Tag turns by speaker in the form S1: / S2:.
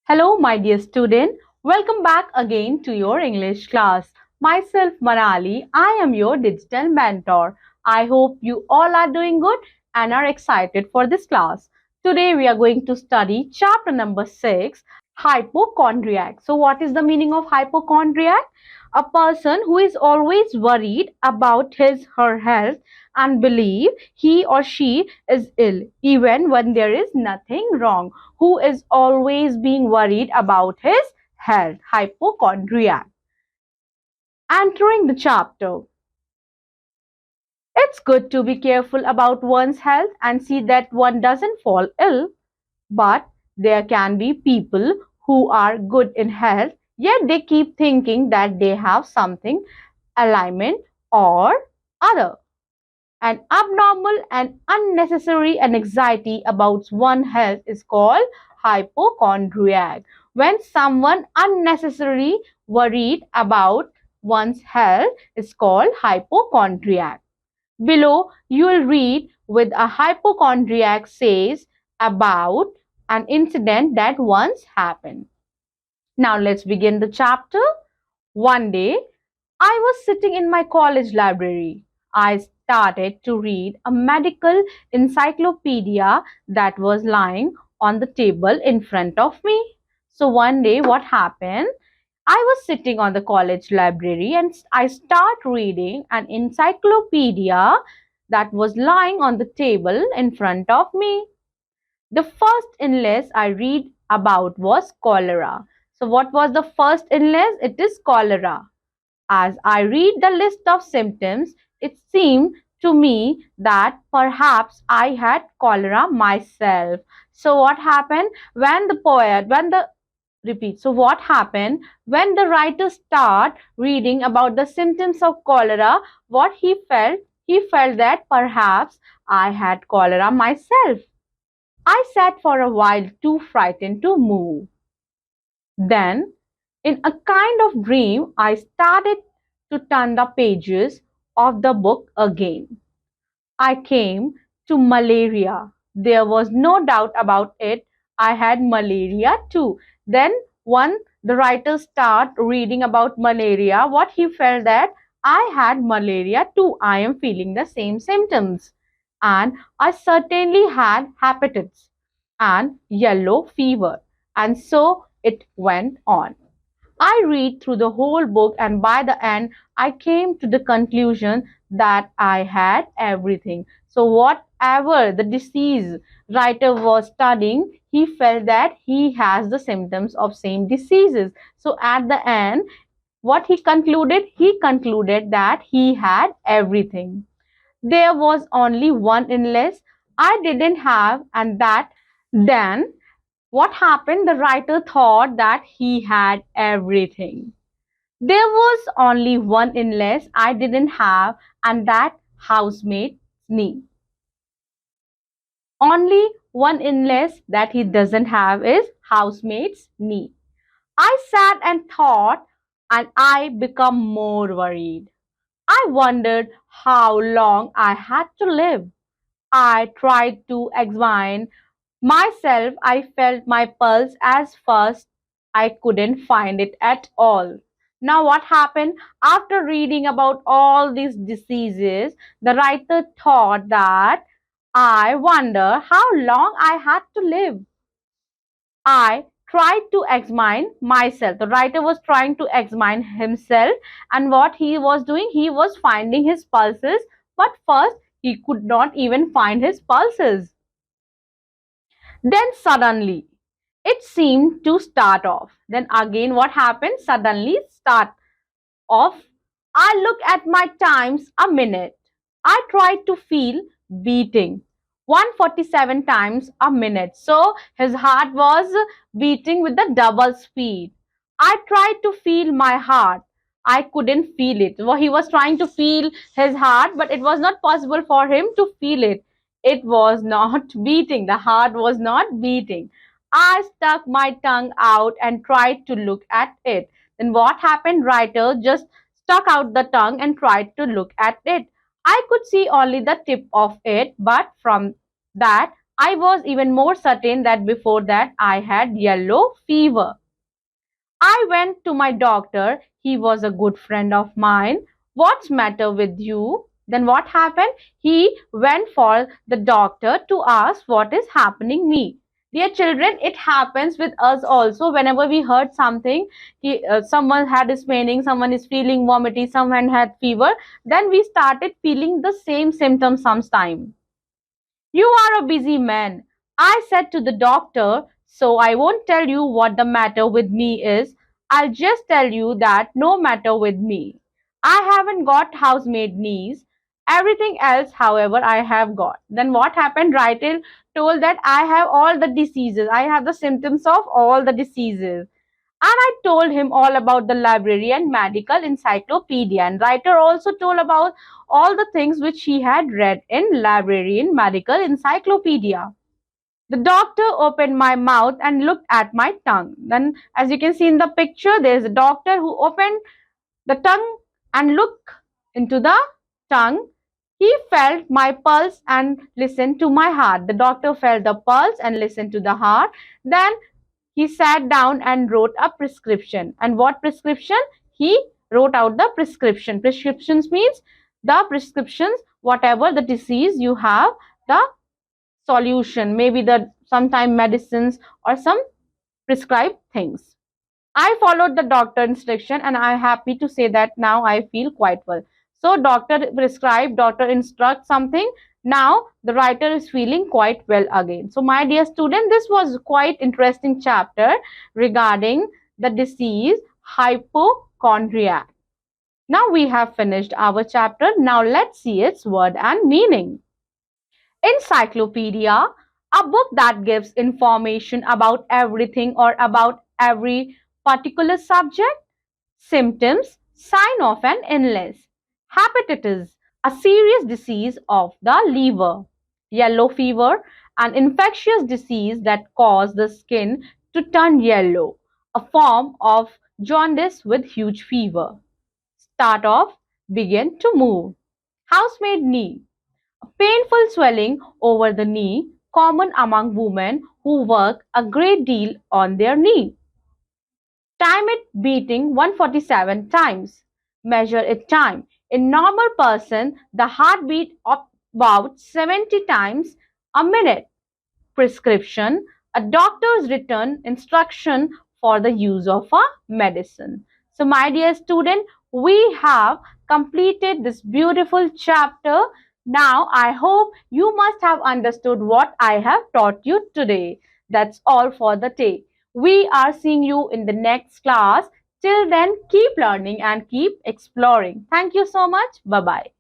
S1: Hello, my dear student. Welcome back again to your English class. Myself, Manali. I am your digital mentor. I hope you all are doing good and are excited for this class. Today, we are going to study chapter number 6, Hypochondriac. So, what is the meaning of hypochondriac? A person who is always worried about her health and believe he or she is ill even when there is nothing wrong, who is always being worried about his health. Hypochondriac. Entering the chapter. It's good to be careful about one's health and see that one doesn't fall ill, but there can be people who are good in health, yet they keep thinking that they have something alignment or other. An abnormal and unnecessary anxiety about one's health is called hypochondriac. When someone unnecessarily worried about one's health is called hypochondriac. Below, you will read with a hypochondriac says about an incident that once happened. Now let's begin the chapter. One day, I was sitting in my college library. I started to read a medical encyclopedia that was lying on the table in front of me. So one day, what happened? I was sitting on the college library and I start reading an encyclopedia that was lying on the table in front of me. The first illness I read about was cholera. So what was the first illness? It is cholera. As I read the list of symptoms, it seemed to me that perhaps I had cholera myself. So what happened when so what happened when the writer start reading about the symptoms of cholera, what he felt that perhaps I had cholera myself. I sat for a while too frightened to move. Then, in a kind of dream, I started to turn the pages of the book again. I came to malaria. There was no doubt about it. I had malaria too. Then, when the writer started reading about malaria, what he felt that I had malaria too. I am feeling the same symptoms. And I certainly had hepatitis and yellow fever. And so it went on. I read through the whole book and by the end I came to the conclusion that I had everything. So whatever the disease writer was studying, he felt that he has the symptoms of same diseases. So at the end, what he concluded? He concluded that he had everything. There was only one illness I didn't have, and that then what happened? The writer thought that he had everything. There was only one illness I didn't have, and that housemate's knee. Only one illness that he doesn't have is housemate's knee. I sat and thought, and I become more worried. I wondered how long I had to live. I tried to examine myself. I felt my pulse as fast. I couldn't find it at all. Now, what happened after reading about all these diseases? The writer thought that I wonder how long I had to live. I tried to examine myself. The writer was trying to examine himself, and what he was doing, he was finding his pulses, but first he could not even find his pulses. Then suddenly, it seemed to start off. Then again, what happened? Suddenly start off. I look at my times a minute. I tried to feel beating 147 times a minute. So his heart was beating with the double speed. I tried to feel my heart. I couldn't feel it. Well, he was trying to feel his heart, but it was not possible for him to feel it. It was not beating. The heart was not beating. I stuck my tongue out and tried to look at it. Then what happened? Writer just stuck out the tongue and tried to look at it. I could see only the tip of it, but from that, I was even more certain that before that I had yellow fever. I went to my doctor. He was a good friend of mine. What's matter with you? Then what happened? He went for the doctor to ask what is happening me. Dear children, it happens with us also. Whenever we heard something, someone had is paining, someone is feeling vomity, someone had fever, then we started feeling the same symptoms sometime. You are a busy man, I said to the doctor, so I won't tell you what the matter with me is. I'll just tell you that no matter with me. I haven't got housemaid knees. Everything else, however, I have got. Then what happened? Writer told that I have all the diseases. I have the symptoms of all the diseases. And I told him all about the library and medical encyclopedia. And writer also told about all the things which he had read in library and medical encyclopedia. The doctor opened my mouth and looked at my tongue. Then, as you can see in the picture, there is a doctor who opened the tongue and looked into the tongue. He felt my pulse and listened to my heart. The doctor felt the pulse and listened to the heart. Then he sat down and wrote a prescription. And what prescription? He wrote out the prescription. Prescriptions means the prescriptions, whatever the disease you have, the solution, maybe the sometime medicines or some prescribed things. I followed the doctor instruction and I am happy to say that now I feel quite well. So doctor prescribed, doctor instruct something. Now the writer is feeling quite well again. So my dear student, this was quite interesting chapter regarding the disease hypochondriac. Now we have finished our chapter. Now let's see its word and meaning. Encyclopedia, a book that gives information about everything or about every particular subject. Symptoms, sign of an illness. Hepatitis, a serious disease of the liver. Yellow fever, an infectious disease that causes the skin to turn yellow, a form of jaundice with huge fever. Start off, begin to move. Housemaid knee, a painful swelling over the knee, common among women who work a great deal on their knee. Time it beating 147 times. Measure it time. In normal person, the heartbeat of about 70 times a minute. Prescription, a doctor's written instruction for the use of a medicine. So my dear student, we have completed this beautiful chapter. Now I hope you must have understood what I have taught you today. That's all for the day. We are seeing you in the next class. Till then, keep learning and keep exploring. Thank you so much. Bye-bye.